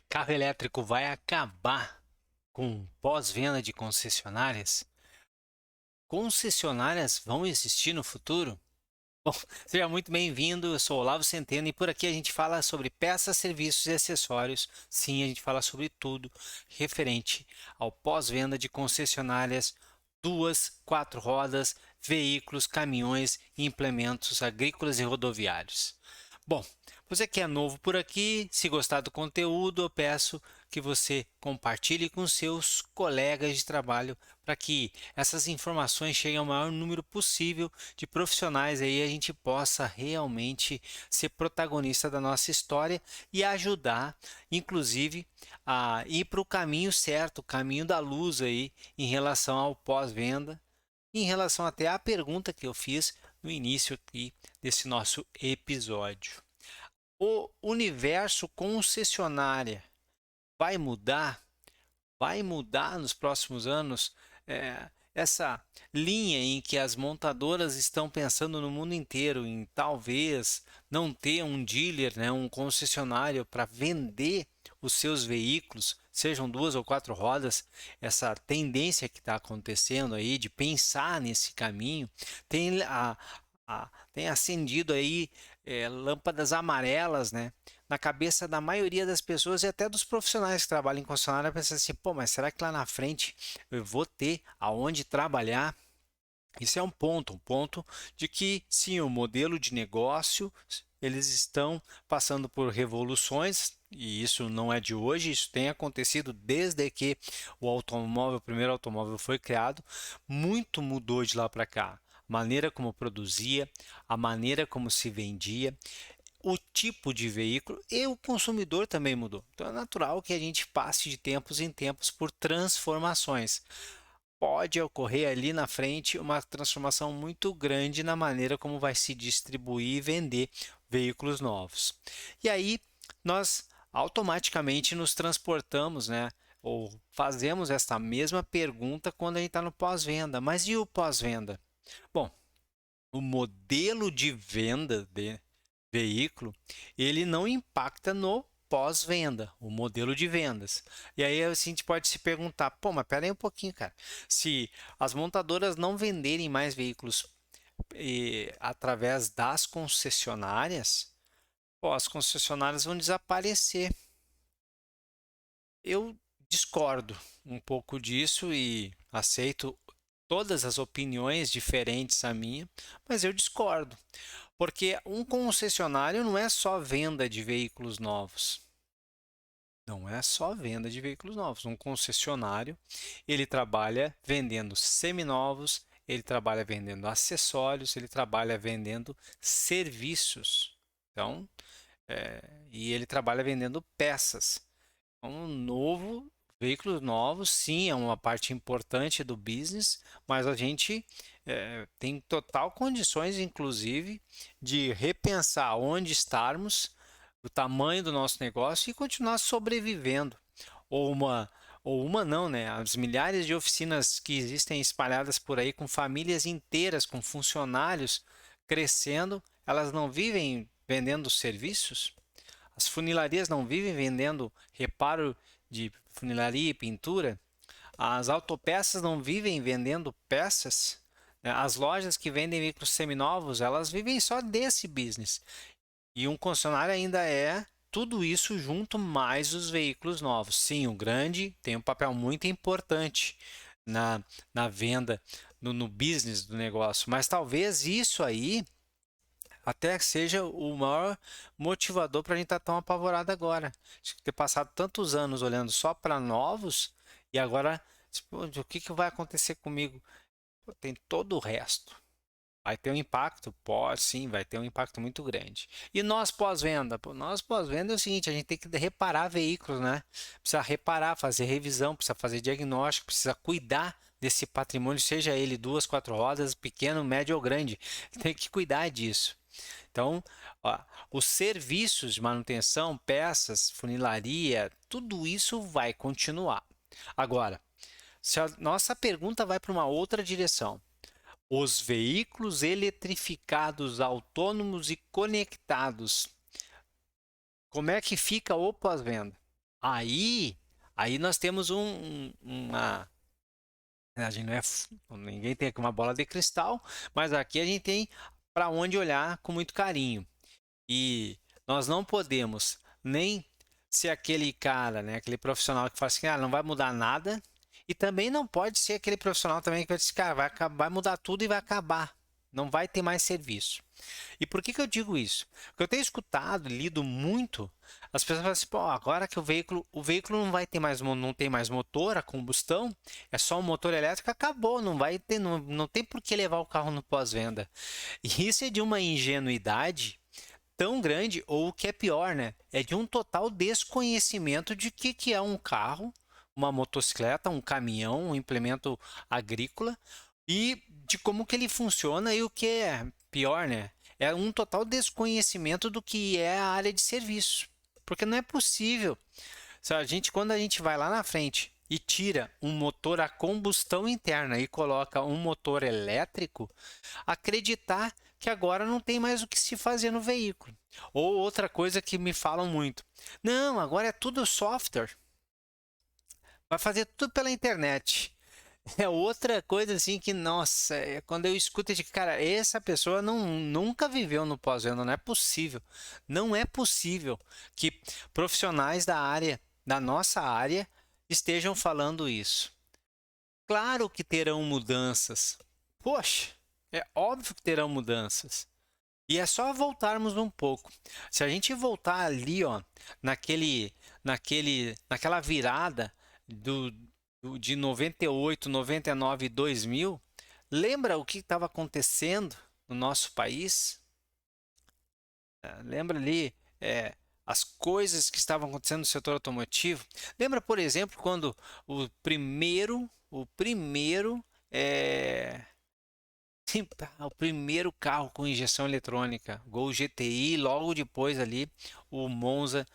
Carro elétrico vai acabar com pós-venda de concessionárias? Concessionárias vão existir no futuro? Bom, seja muito bem-vindo, eu sou Olavo Centeno e por aqui a gente fala sobre peças, serviços e acessórios. Sim, a gente fala sobre tudo referente ao pós-venda de concessionárias, duas, quatro rodas, veículos, caminhões e implementos agrícolas e rodoviários. Bom, você que é novo por aqui, se gostar do conteúdo, eu peço que você compartilhe com seus colegas de trabalho para que essas informações cheguem ao maior número possível de profissionais aí a gente possa realmente ser protagonista da nossa história e ajudar, inclusive, a ir para o caminho certo, o caminho da luz aí em relação ao pós-venda, em relação até à pergunta que eu fiz no início aqui desse nosso episódio. O universo concessionária vai mudar? Vai mudar nos próximos anos? Essa linha em que as montadoras estão pensando no mundo inteiro em talvez não ter um dealer, né, um concessionário para vender os seus veículos, sejam duas ou quatro rodas, essa tendência que está acontecendo aí de pensar nesse caminho tem, tem acendido aí lâmpadas amarelas, né, na cabeça da maioria das pessoas e até dos profissionais que trabalham em concessionária, pensando assim, pô, mas será que lá na frente eu vou ter aonde trabalhar? Isso é um ponto de que sim, o modelo de negócio, eles estão passando por revoluções, e isso não é de hoje, isso tem acontecido desde que o primeiro automóvel foi criado, muito mudou de lá para cá. A maneira como produzia, a maneira como se vendia, o tipo de veículo e o consumidor também mudou. Então é natural que a gente passe de tempos em tempos por transformações. Pode ocorrer ali na frente uma transformação muito grande na maneira como vai se distribuir e vender veículos novos. E aí nós automaticamente nos transportamos, né? Ou fazemos esta mesma pergunta quando a gente está no pós-venda. Mas e o pós-venda? Bom, o modelo de venda de veículo, ele não impacta no pós-venda, o modelo de vendas. E aí assim, a gente pode se perguntar, pô, mas pera aí um pouquinho, cara. Se as montadoras não venderem mais veículos através das concessionárias, pô, as concessionárias vão desaparecer. Eu discordo um pouco disso e aceito todas as opiniões diferentes à minha, mas eu discordo. Porque um concessionário não é só venda de veículos novos. Não é só venda de veículos novos. Um concessionário, ele trabalha vendendo seminovos, ele trabalha vendendo acessórios, ele trabalha vendendo serviços. Então, e ele trabalha vendendo peças. Um novo, veículos novos, sim, é uma parte importante do business, mas a gente tem total condições, inclusive, de repensar onde estarmos, o tamanho do nosso negócio e continuar sobrevivendo. Ou uma não, né? As milhares de oficinas que existem espalhadas por aí, com famílias inteiras, com funcionários crescendo, elas não vivem vendendo serviços? As funilarias não vivem vendendo reparo de funilaria e pintura? As autopeças não vivem vendendo peças? As lojas que vendem veículos seminovos, elas vivem só desse business. E um concessionário ainda é tudo isso junto mais os veículos novos. Sim, o grande tem um papel muito importante na venda, no business do negócio. Mas talvez isso aí até seja o maior motivador para a gente estar tão apavorado agora. Acho que ter passado tantos anos olhando só para novos e agora, tipo, o que, que vai acontecer comigo? Pô, tem todo o resto. Vai ter um impacto? Pode, sim, vai ter um impacto muito grande. E nós pós-venda? Nós pós-venda é o seguinte, a gente tem que reparar veículos, né? Precisa reparar, fazer revisão, precisa fazer diagnóstico, precisa cuidar desse patrimônio, seja ele duas, quatro rodas, pequeno, médio ou grande. Tem que cuidar disso. Então, ó, os serviços de manutenção, peças, funilaria, tudo isso vai continuar. Agora, se a nossa pergunta vai para uma outra direção, os veículos eletrificados, autônomos e conectados, como é que fica o pós-venda? Aí, aí nós temos uma. A gente não é, ninguém tem aqui uma bola de cristal, mas aqui a gente tem para onde olhar com muito carinho. E nós não podemos nem ser aquele cara, né, aquele profissional que fala assim, ah, não vai mudar nada, e também não pode ser aquele profissional também que vai dizer, cara, vai mudar tudo e vai acabar. Não vai ter mais serviço. E por que que eu digo isso? Porque eu tenho escutado, lido muito, as pessoas falam assim, pô, agora que o veículo não vai ter mais, não tem mais motor a combustão, é só um motor elétrico, acabou, não vai ter, não tem por que levar o carro no pós-venda. E isso é de uma ingenuidade tão grande, ou o que é pior, né? É de um total desconhecimento de que é um carro, uma motocicleta, um caminhão, um implemento agrícola e de como que ele funciona e o que é pior, né? É um total desconhecimento do que é a área de serviço. Porque não é possível. Se a gente, quando a gente vai lá na frente e tira um motor a combustão interna e coloca um motor elétrico, acreditar que agora não tem mais o que se fazer no veículo. Ou outra coisa que me falam muito: não, agora é tudo software, vai fazer tudo pela internet. É outra coisa assim que, nossa, quando eu escuto de cara, essa pessoa nunca viveu no pós-venda, não é possível. Não é possível que profissionais da área, da nossa área, estejam falando isso. Claro que terão mudanças. Poxa, é óbvio que terão mudanças. E é só voltarmos um pouco. Se a gente voltar ali, ó, naquela virada de 98, 99 e 2000, lembra o que estava acontecendo no nosso país? Lembra ali as coisas que estavam acontecendo no setor automotivo? Lembra, por exemplo, quando o primeiro é, o primeiro carro com injeção eletrônica, Gol GTI, logo depois ali o Monza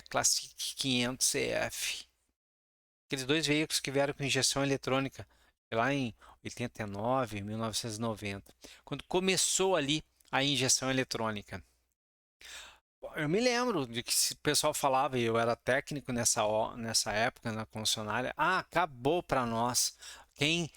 Classic 500 CF. Aqueles dois veículos que vieram com injeção eletrônica lá em 89, 1990, quando começou ali a injeção eletrônica. Eu me lembro de que o pessoal falava, e eu era técnico nessa época na concessionária, acabou para nós. Quem,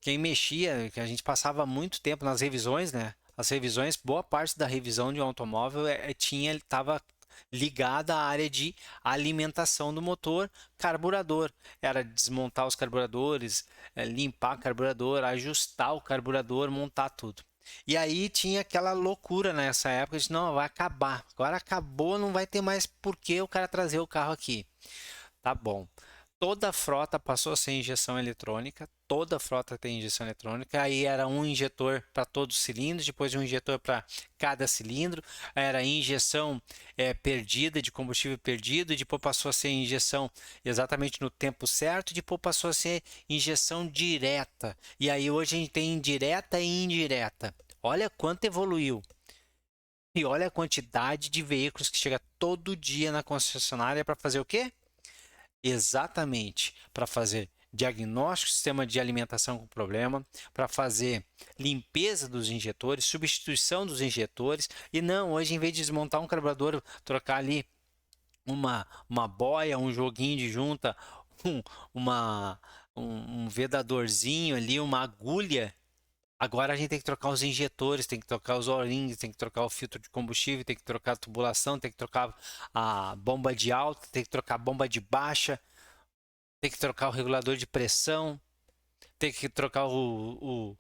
quem mexia, que a gente passava muito tempo nas revisões, né? As revisões, boa parte da revisão de um automóvel estava ligada à área de alimentação do motor, carburador. Era desmontar os carburadores, limpar o carburador, ajustar o carburador, montar tudo. E aí tinha aquela loucura nessa época de não, vai acabar. Agora acabou, não vai ter mais por que o cara trazer o carro aqui. Tá bom. Toda a frota passou a ser injeção eletrônica, toda a frota tem injeção eletrônica. Aí era um injetor para todos os cilindros, depois um injetor para cada cilindro. Era injeção perdida, de combustível perdido, depois passou a ser injeção exatamente no tempo certo, depois passou a ser injeção direta. E aí hoje a gente tem indireta e indireta. Olha quanto evoluiu. E olha a quantidade de veículos que chega todo dia na concessionária para fazer o quê? Exatamente, para fazer diagnóstico do sistema de alimentação com problema, para fazer limpeza dos injetores, substituição dos injetores. E não, hoje em vez de desmontar um carburador, trocar ali uma boia, um joguinho de junta, um, uma, um vedadorzinho ali, uma agulha. Agora a gente tem que trocar os injetores, tem que trocar os O-rings, tem que trocar o filtro de combustível, tem que trocar a tubulação, tem que trocar a bomba de alta, tem que trocar a bomba de baixa, tem que trocar o regulador de pressão, tem que trocar o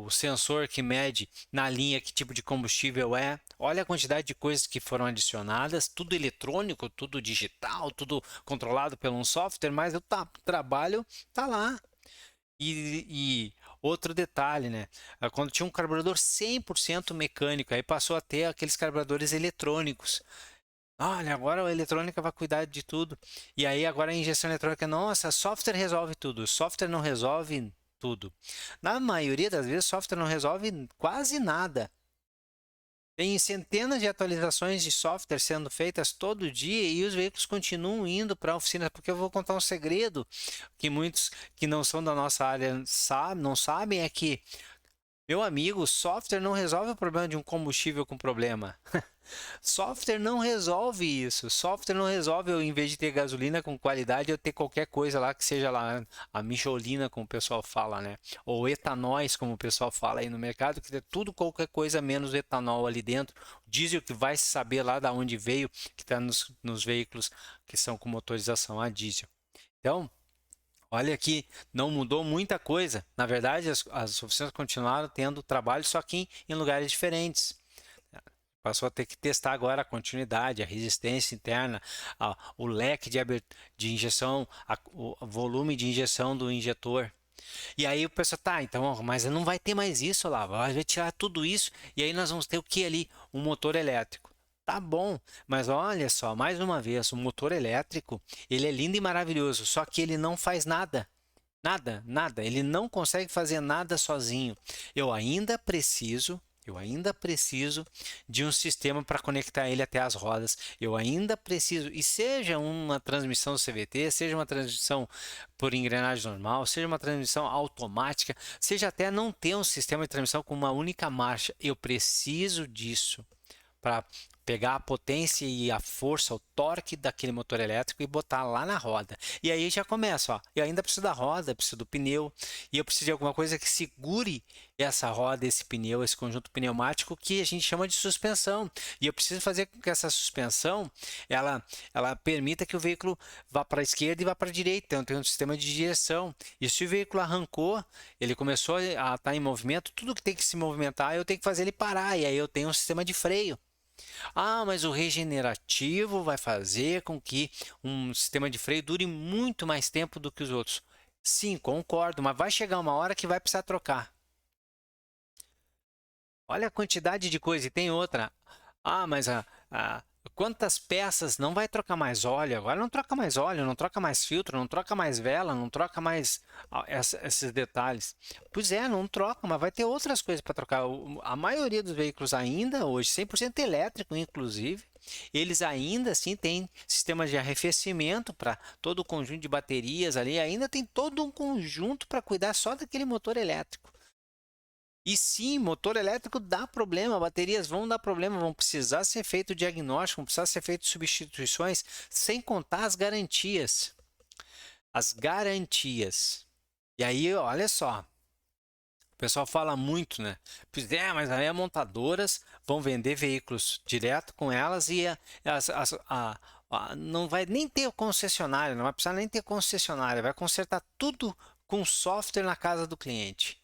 sensor que mede na linha que tipo de combustível é. Olha a quantidade de coisas que foram adicionadas, tudo eletrônico, tudo digital, tudo controlado por um software, mas o trabalho tá lá. E outro detalhe, né? Quando tinha um carburador 100% mecânico, aí passou a ter aqueles carburadores eletrônicos. Olha, agora a eletrônica vai cuidar de tudo. E aí agora a injeção eletrônica, nossa, software resolve tudo. Software não resolve tudo. Na maioria das vezes, software não resolve quase nada. Tem centenas de atualizações de software sendo feitas todo dia e os veículos continuam indo para a oficina, porque eu vou contar um segredo que muitos que não são da nossa área não sabem, é que Meu amigo, software não resolve o problema de um combustível com problema. Software não resolve isso. Software não resolve eu, em vez de ter gasolina com qualidade, eu ter qualquer coisa lá que seja lá a micholina, como o pessoal fala, né? Ou etanóis, como o pessoal fala aí no mercado, que é tudo qualquer coisa menos etanol ali dentro. Diesel que vai se saber lá da onde veio, que está nos veículos que são com motorização a diesel. Então, olha que não mudou muita coisa. Na verdade, as oficinas continuaram tendo trabalho, só que em lugares diferentes. Passou a ter que testar agora a continuidade, a resistência interna, o leque de injeção, o volume de injeção do injetor. E aí o pessoal, tá, então, mas não vai ter mais isso lá, vai tirar tudo isso e aí nós vamos ter o que ali? Um motor elétrico. Tá bom, mas olha só, mais uma vez, o motor elétrico, ele é lindo e maravilhoso, só que ele não faz nada. Nada, nada. Ele não consegue fazer nada sozinho. Eu ainda preciso de um sistema para conectar ele até as rodas. Eu ainda preciso, e seja uma transmissão CVT, seja uma transmissão por engrenagem normal, seja uma transmissão automática, seja até não ter um sistema de transmissão com uma única marcha, eu preciso disso para pegar a potência e a força, o torque daquele motor elétrico e botar lá na roda. E aí já começa, ó, eu ainda preciso da roda, preciso do pneu, e eu preciso de alguma coisa que segure essa roda, esse pneu, esse conjunto pneumático que a gente chama de suspensão. E eu preciso fazer com que essa suspensão, ela permita que o veículo vá para a esquerda e vá para a direita. Então tem um sistema de direção. E se o veículo arrancou, ele começou a estar em movimento, tudo que tem que se movimentar, eu tenho que fazer ele parar. E aí eu tenho um sistema de freio. Ah, mas o regenerativo vai fazer com que um sistema de freio dure muito mais tempo do que os outros. Sim, concordo, mas vai chegar uma hora que vai precisar trocar. Olha a quantidade de coisa. E tem outra. Ah, mas quantas peças não vai trocar mais óleo? Agora não troca mais óleo, não troca mais filtro, não troca mais vela, não troca mais esses detalhes. Pois é, não troca, mas vai ter outras coisas para trocar. A maioria dos veículos ainda hoje, 100% elétrico inclusive, eles ainda assim têm sistemas de arrefecimento para todo o conjunto de baterias ali, ainda tem todo um conjunto para cuidar só daquele motor elétrico. E sim, motor elétrico dá problema, baterias vão dar problema, vão precisar ser feito diagnóstico, vão precisar ser feitas substituições, sem contar as garantias. As garantias. E aí, olha só, o pessoal fala muito, né? Pois é, mas aí as montadoras vão vender veículos direto com elas e não vai nem ter concessionária, não vai precisar nem ter concessionária, vai consertar tudo com software na casa do cliente.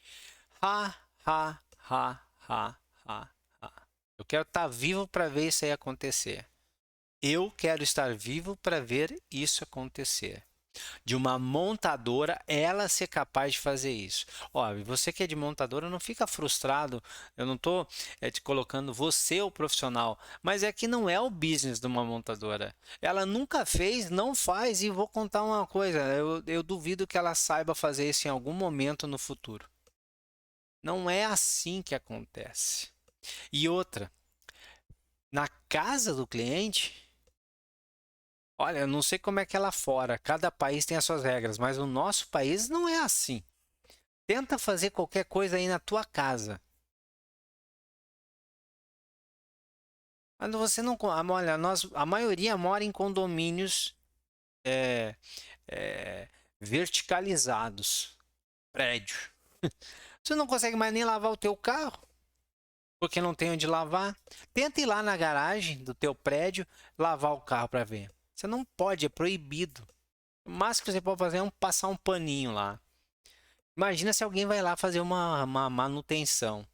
Ha, ha, ha, ha, ha, ha. Eu quero estar vivo para ver isso aí acontecer. Eu quero estar vivo para ver isso acontecer. De uma montadora, ela ser capaz de fazer isso. Ó, você que é de montadora, não fica frustrado. Eu não estou te colocando você o profissional, mas é que não é o business de uma montadora. Ela nunca fez, não faz, e vou contar uma coisa. Eu duvido que ela saiba fazer isso em algum momento no futuro. Não é assim que acontece. E outra, na casa do cliente, olha, eu não sei como é que é lá fora, cada país tem as suas regras, mas o nosso país não é assim. Tenta fazer qualquer coisa aí na tua casa. Mas você não. Olha, a maioria mora em condomínios é, é, verticalizados, prédio. Você não consegue mais nem lavar o teu carro. Porque não tem onde lavar. Tenta ir lá na garagem do teu prédio lavar o carro para ver. Você não pode, é proibido. O máximo que você pode fazer é passar um paninho lá. Imagina se alguém vai lá fazer uma manutenção.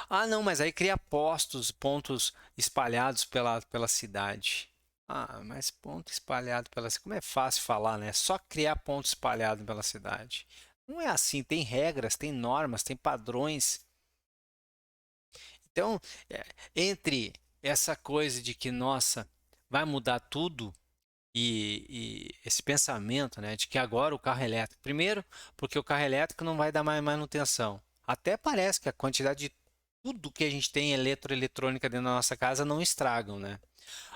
Ah, não, mas aí cria pontos espalhados pela cidade. Ah, mas ponto espalhado pela cidade. Como é fácil falar, né? Só criar ponto espalhado pela cidade. Não é assim, tem regras, tem normas, tem padrões. Então, entre essa coisa de que, nossa, vai mudar tudo e esse pensamento, né, de que agora o carro é elétrico. Primeiro, porque o carro elétrico não vai dar mais manutenção. Até parece que a quantidade de tudo que a gente tem eletrônica dentro da nossa casa não estragam, né?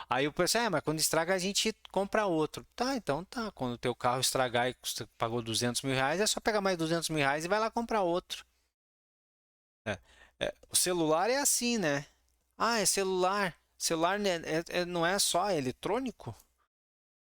Aí o pessoal, mas quando estraga a gente compra outro. Tá, então tá. Quando o teu carro estragar e você pagou R$ 200 mil, é só pegar mais R$ 200 mil e vai lá comprar outro. É, o celular é assim, né? Ah, é celular. Celular né, não é só eletrônico,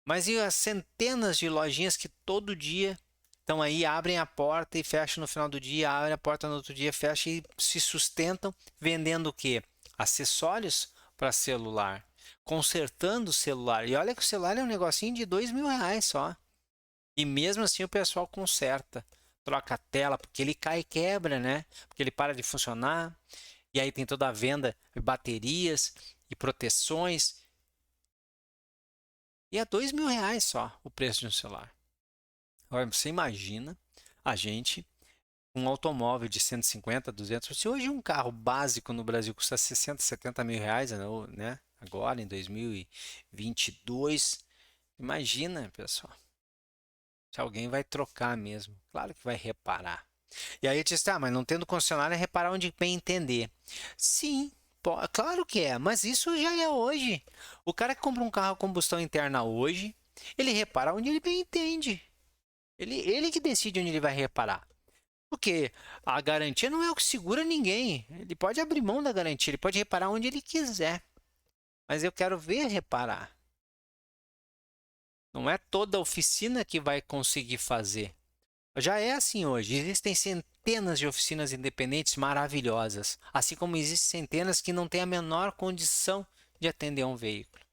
mas e as centenas de lojinhas que todo dia estão aí, abrem a porta e fecham no final do dia, abrem a porta no outro dia, fecham e se sustentam vendendo o quê? Acessórios para celular, consertando o celular. E olha que o celular é um negocinho de R$ 2.000 só. E mesmo assim o pessoal conserta, troca a tela, porque ele cai e quebra, né? Porque ele para de funcionar. E aí tem toda a venda de baterias e proteções. E é R$ 2.000 só o preço de um celular. Agora você imagina a gente, um automóvel de 150, 200. Se hoje um carro básico no Brasil custa 60, R$ 70.000, né? Agora em 2022, imagina, pessoal, se alguém vai trocar mesmo. Claro que vai reparar. E aí eu disse, tá, mas não tendo concessionária, é reparar onde bem entender. Sim, claro que é, mas isso já é hoje. O cara que compra um carro a combustão interna hoje, ele repara onde ele bem entende. Ele que decide onde ele vai reparar. Porque a garantia não é o que segura ninguém. Ele pode abrir mão da garantia, ele pode reparar onde ele quiser. Mas eu quero ver reparar. Não é toda oficina que vai conseguir fazer. Já é assim hoje. Existem centenas de oficinas independentes maravilhosas, assim como existem centenas que não têm a menor condição de atender um veículo.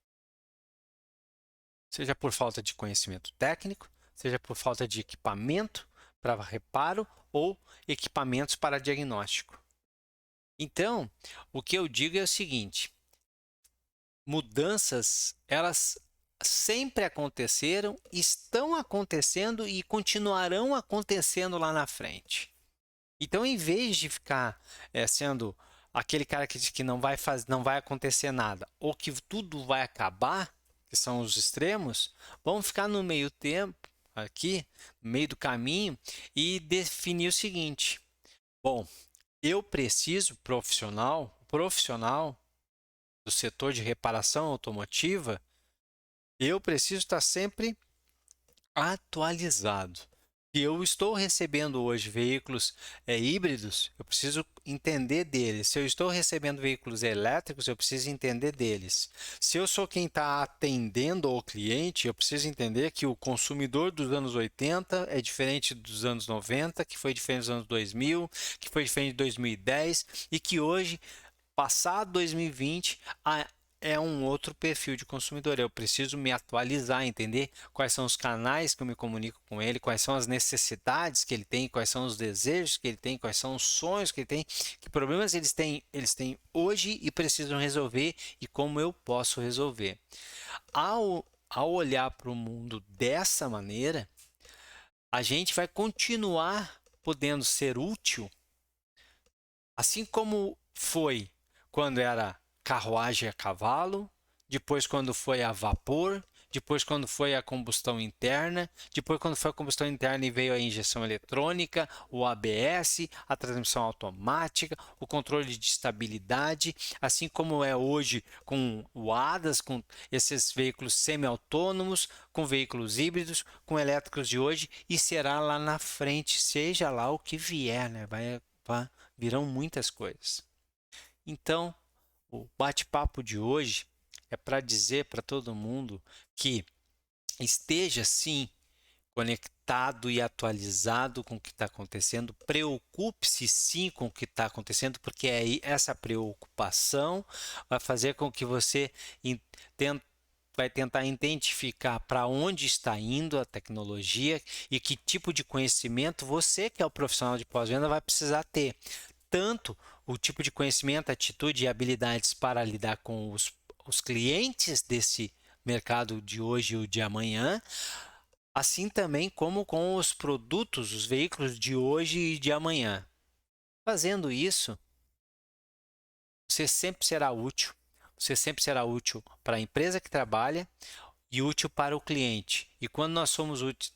Seja por falta de conhecimento técnico, seja por falta de equipamento para reparo ou equipamentos para diagnóstico. Então, o que eu digo é o seguinte: mudanças, elas sempre aconteceram, estão acontecendo e continuarão acontecendo lá na frente. Então, em vez de ficar sendo aquele cara que diz que não vai acontecer nada, ou que tudo vai acabar, que são os extremos, vamos ficar no meio tempo, aqui, no meio do caminho, e definir o seguinte: bom, eu preciso profissional do setor de reparação automotiva, eu preciso estar sempre atualizado. Se eu estou recebendo hoje veículos híbridos, eu preciso entender deles. Se eu estou recebendo veículos elétricos, eu preciso entender deles. Se eu sou quem está atendendo o cliente, eu preciso entender que o consumidor dos anos 80 é diferente dos anos 90, que foi diferente dos anos 2000, que foi diferente de 2010 e que hoje, passado 2020, é um outro perfil de consumidor. Eu preciso me atualizar, entender quais são os canais que eu me comunico com ele, quais são as necessidades que ele tem, quais são os desejos que ele tem, quais são os sonhos que ele tem, que problemas eles têm hoje e precisam resolver e como eu posso resolver. Ao olhar para o mundo dessa maneira, a gente vai continuar podendo ser útil, assim como foi quando era carruagem a cavalo, depois quando foi a vapor, depois quando foi a combustão interna, depois quando foi a combustão interna e veio a injeção eletrônica, o ABS, a transmissão automática, o controle de estabilidade, assim como é hoje com o ADAS, com esses veículos semi-autônomos, com veículos híbridos, com elétricos de hoje e será lá na frente, seja lá o que vier, né? Virão muitas coisas. Então, o bate-papo de hoje é para dizer para todo mundo que esteja sim conectado e atualizado com o que está acontecendo, preocupe-se sim com o que está acontecendo, porque essa preocupação vai fazer com que você vai tentar identificar para onde está indo a tecnologia e que tipo de conhecimento você, que é o profissional de pós-venda, vai precisar ter. Tanto o tipo de conhecimento, atitude e habilidades para lidar com os clientes desse mercado de hoje e o de amanhã, assim também como com os produtos, os veículos de hoje e de amanhã. Fazendo isso, você sempre será útil. Você sempre será útil para a empresa que trabalha e útil para o cliente. E quando nós somos úteis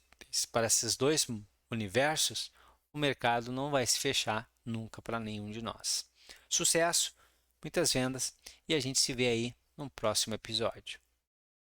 para esses dois universos, o mercado não vai se fechar nunca para nenhum de nós. Sucesso, muitas vendas e a gente se vê aí no próximo episódio.